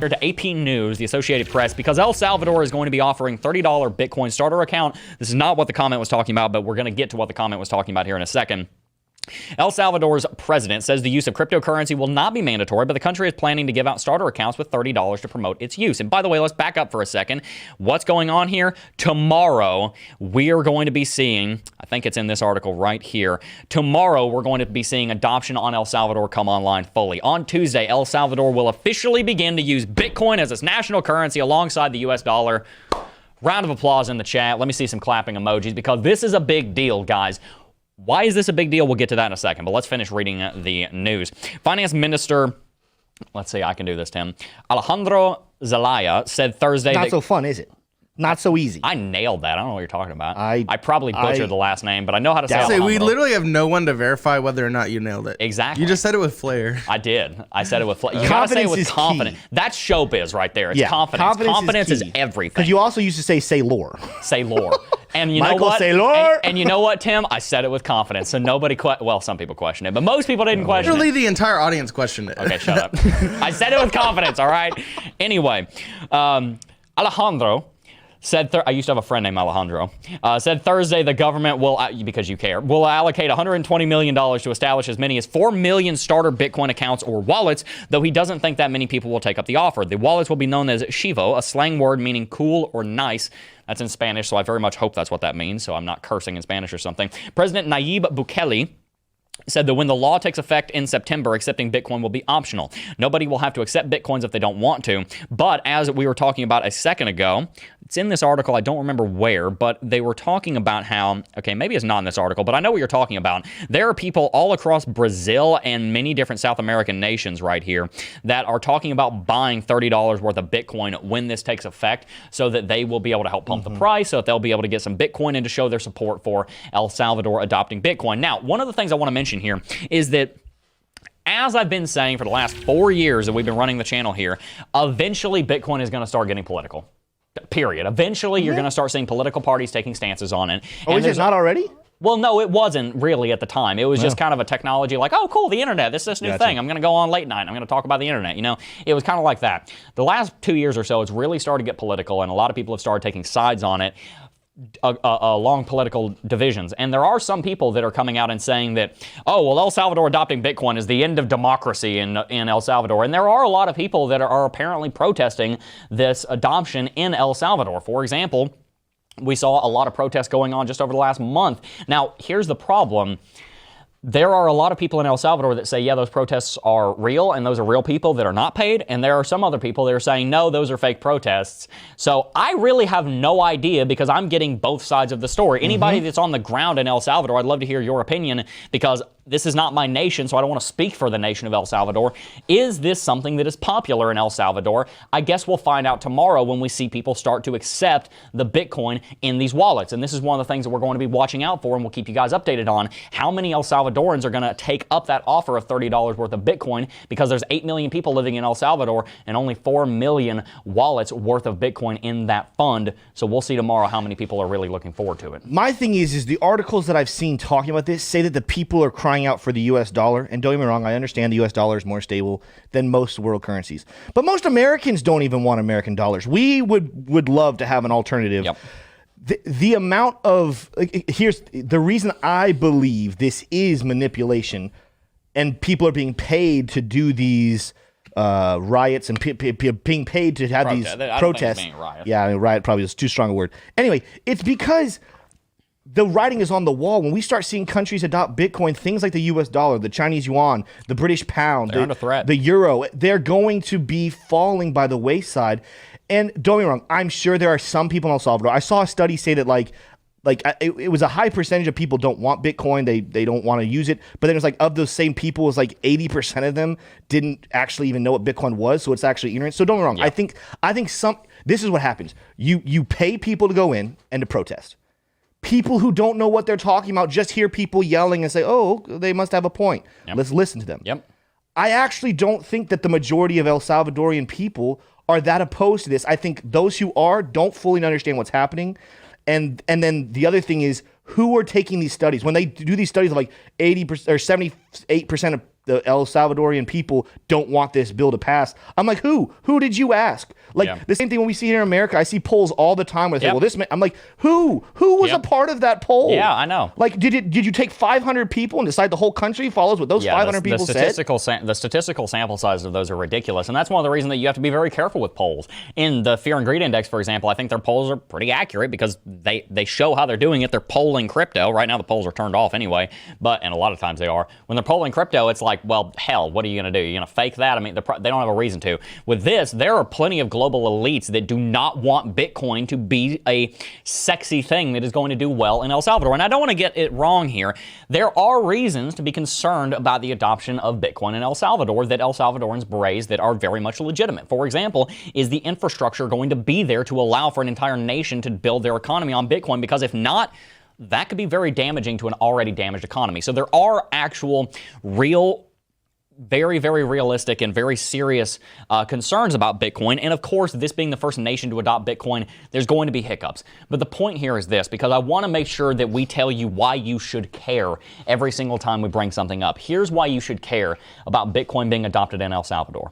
to AP News, the Associated Press, because El Salvador is going to be offering $30 Bitcoin starter account. This is not what the comment was talking about, but we're going to get to what the comment was talking about here in a second. El Salvador's president says the use of cryptocurrency will not be mandatory, but the country is planning to give out starter accounts with $30 to promote its use. And by the way, let's back up for a second. What's going on here? Tomorrow, we are going to be seeing, I think it's in this article right here, tomorrow we're going to be seeing adoption on El Salvador come online fully. On Tuesday, El Salvador will officially begin to use Bitcoin as its national currency alongside the US dollar. Round of applause in the chat. Let me see some clapping emojis because this is a big deal, guys. Why is this a big deal? We'll get to that in a second, but let's finish reading the news. Finance Minister, let's see, I can do this, Tim. Alejandro Zelaya said Thursday... Not so fun, is it? Not so easy. I nailed that. I don't know what you're talking about. I probably butchered the last name, but I know how to say Alejandro. We literally have no one to verify whether or not you nailed it. Exactly. You just said it with flair. I did. I said it with flair. You gotta say it with confidence. That's showbiz right there. It's confidence. Confidence is everything. Because you also used to say lore. Say lore. And you know what? And you know what, Tim? I said it with confidence, so nobody well, some people questioned it, but most people didn't question it. Literally, the entire audience questioned it. Okay, shut up. I said it with confidence, all right? Anyway, Alejandro said, I used to have a friend named Alejandro, said Thursday the government will, because you care, will allocate $120 million to establish as many as 4 million starter Bitcoin accounts or wallets, though he doesn't think that many people will take up the offer. The wallets will be known as Chivo, a slang word meaning cool or nice. That's in Spanish, so I very much hope that's what that means, so I'm not cursing in Spanish or something. President Nayib Bukele said that when the law takes effect in September, accepting Bitcoin will be optional. Nobody will have to accept Bitcoins if they don't want to. But as we were talking about a second ago, it's in this article, I don't remember where, but they were talking about how, okay, maybe it's not in this article, but I know what you're talking about. There are people all across Brazil and many different South American nations right here that are talking about buying $30 worth of Bitcoin when this takes effect so that they will be able to help pump the price, so that they'll be able to get some Bitcoin and to show their support for El Salvador adopting Bitcoin. Now, one of the things I want to mention here is that as I've been saying for the last 4 years that we've been running the channel here, eventually Bitcoin is going to start getting political. Period. Eventually, you're going to start seeing political parties taking stances on it. Oh, is it not already? Well, no, it wasn't really at the time. It was just kind of a technology like, oh, cool, the internet. This new thing. I'm going to go on late night. I'm going to talk about the internet. You know, it was kind of like that. The last 2 years or so, it's really started to get political, and a lot of people have started taking sides on it. Along political divisions. And there are some people that are coming out and saying that, oh, well, El Salvador adopting Bitcoin is the end of democracy in El Salvador. And there are a lot of people that are apparently protesting this adoption in El Salvador. For example, we saw a lot of protests going on just over the last month. Now, here's the problem. There are a lot of people in El Salvador that say, yeah, those protests are real, and those are real people that are not paid. And there are some other people that are saying, no, those are fake protests. So I really have no idea because I'm getting both sides of the story. Anybody that's on the ground in El Salvador, I'd love to hear your opinion because this is not my nation, so I don't want to speak for the nation of El Salvador. Is this something that is popular in El Salvador? I guess we'll find out tomorrow when we see people start to accept the Bitcoin in these wallets. And this is one of the things that we're going to be watching out for, and we'll keep you guys updated on how many El Salvadorans are going to take up that offer of $30 worth of Bitcoin because there's 8 million people living in El Salvador and only 4 million wallets worth of Bitcoin in that fund. So we'll see tomorrow how many people are really looking forward to it. My thing is the articles that I've seen talking about this say that the people are crying out for the US dollar. And don't get me wrong, I understand the US dollar is more stable than most world currencies. But most Americans don't even want American dollars. We would love to have an alternative. Yep. The amount of, here's the reason I believe this is manipulation and people are being paid to do these riots and being paid to have these protests. Yeah, I mean, riot probably is too strong a word. Anyway, it's because the writing is on the wall. When we start seeing countries adopt Bitcoin, things like the US dollar, the Chinese yuan, the British pound, the euro, they're going to be falling by the wayside. And don't get me wrong, I'm sure there are some people in El Salvador. I saw a study say that it was a high percentage of people don't want Bitcoin. They don't want to use it. But then it was like of those same people, it was like 80% of them didn't actually even know what Bitcoin was. So it's actually ignorant. So don't get me wrong. Yeah. I think this is what happens. You pay people to go in and to protest. People who don't know what they're talking about just hear people yelling and say, oh, they must have a point. Yep. Let's listen to them. Yep. I actually don't think that the majority of El Salvadorian people are that opposed to this. I think those who are don't fully understand what's happening. And then the other thing is who are taking these studies. When they do these studies of like 80% or 78% of the El Salvadorian people don't want this bill to pass. I'm like, who? Who did you ask? Like the same thing when we see here in America. I see polls all the time where they say, well, this man, I'm like, who? Who was a part of that poll? Yeah, I know. Like, did you take 500 people and decide the whole country follows what those 500 people said? The statistical sample sizes of those are ridiculous, and that's one of the reasons that you have to be very careful with polls. In the Fear and Greed Index, for example, I think their polls are pretty accurate because they show how they're doing it. They're polling crypto. Right now the polls are turned off anyway, and a lot of times they are. When they're polling crypto, it's like, well, hell, what are you going to do? You're going to fake that? I mean, they don't have a reason to. With this, there are plenty of global elites that do not want Bitcoin to be a sexy thing that is going to do well in El Salvador. And I don't want to get it wrong here. There are reasons to be concerned about the adoption of Bitcoin in El Salvador that El Salvadorans raise that are very much legitimate. For example, is the infrastructure going to be there to allow for an entire nation to build their economy on Bitcoin? Because if not, that could be very damaging to an already damaged economy. So there are actual real very, very realistic and very serious concerns about Bitcoin. And of course, this being the first nation to adopt Bitcoin, there's going to be hiccups. But the point here is this, because I want to make sure that we tell you why you should care every single time we bring something up. Here's why you should care about Bitcoin being adopted in El Salvador.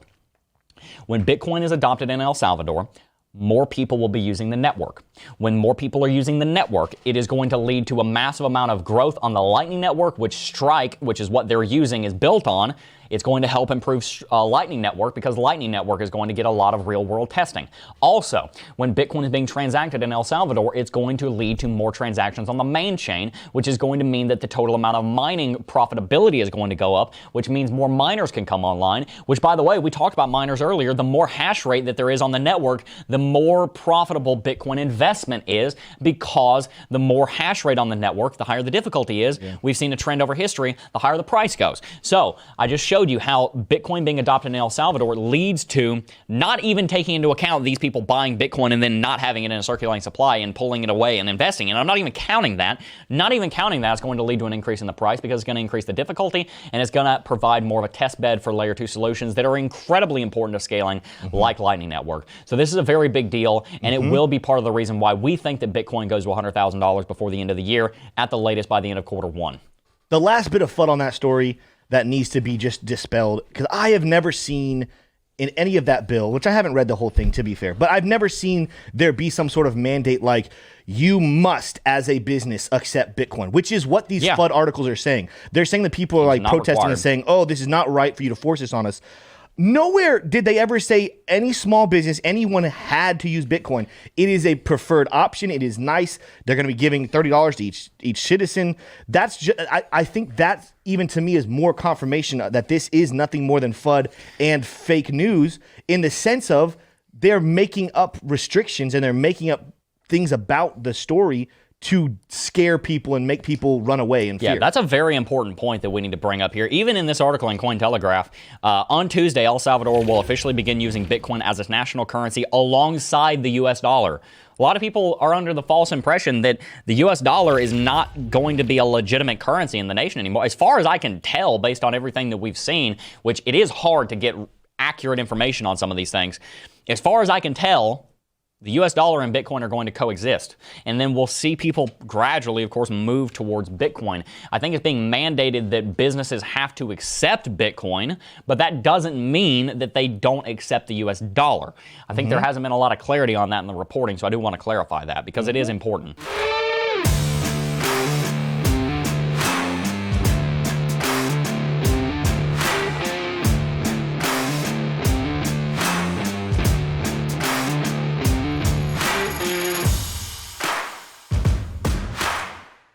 When Bitcoin is adopted in El Salvador, more people will be using the network. When more people are using the network, it is going to lead to a massive amount of growth on the Lightning Network, which Strike, which is what they're using, is built on. It's going to help improve Lightning Network because Lightning Network is going to get a lot of real-world testing. Also, when Bitcoin is being transacted in El Salvador, it's going to lead to more transactions on the main chain, which is going to mean that the total amount of mining profitability is going to go up, which means more miners can come online, which, by the way, we talked about miners earlier. The more hash rate that there is on the network, the more profitable Bitcoin investment is, because the more hash rate on the network, the higher the difficulty is. We've seen a trend over history, the higher the price goes. So I just showed you how Bitcoin being adopted in El Salvador leads to not even taking into account these people buying Bitcoin and then not having it in a circulating supply and pulling it away and investing. And I'm not even counting that. Not even counting that, it's going to lead to an increase in the price because it's going to increase the difficulty and it's going to provide more of a test bed for layer 2 solutions that are incredibly important to scaling, like Lightning Network. So this is a very big deal, and it will be part of the reason why we think that Bitcoin goes to $100,000 before the end of the year, at the latest by the end of Q1. The last bit of FUD on that story that needs to be just dispelled, because I have never seen in any of that bill, which I haven't read the whole thing to be fair, but I've never seen there be some sort of mandate like you must as a business accept Bitcoin, which is what these FUD articles are saying. They're saying that people are like protesting and saying, oh, this is not right for you to force this on us. Nowhere did they ever say any small business, anyone had to use Bitcoin. It is a preferred option. It is nice. They're going to be giving $30 to each citizen. That's just, I think that even to me is more confirmation that this is nothing more than FUD and fake news, in the sense of they're making up restrictions and they're making up things about the story to scare people and make people run away in fear. Yeah, that's a very important point that we need to bring up here. Even in this article in Cointelegraph, on Tuesday, El Salvador will officially begin using Bitcoin as its national currency alongside the U.S. dollar. A lot of people are under the false impression that the U.S. dollar is not going to be a legitimate currency in the nation anymore. As far as I can tell, based on everything that we've seen, which it is hard to get accurate information on some of these things, as far as I can tell, the U.S. dollar and Bitcoin are going to coexist. And then we'll see people gradually, of course, move towards Bitcoin. I think it's being mandated that businesses have to accept Bitcoin, but that doesn't mean that they don't accept the U.S. dollar. I think there hasn't been a lot of clarity on that in the reporting, so I do want to clarify that because it is important.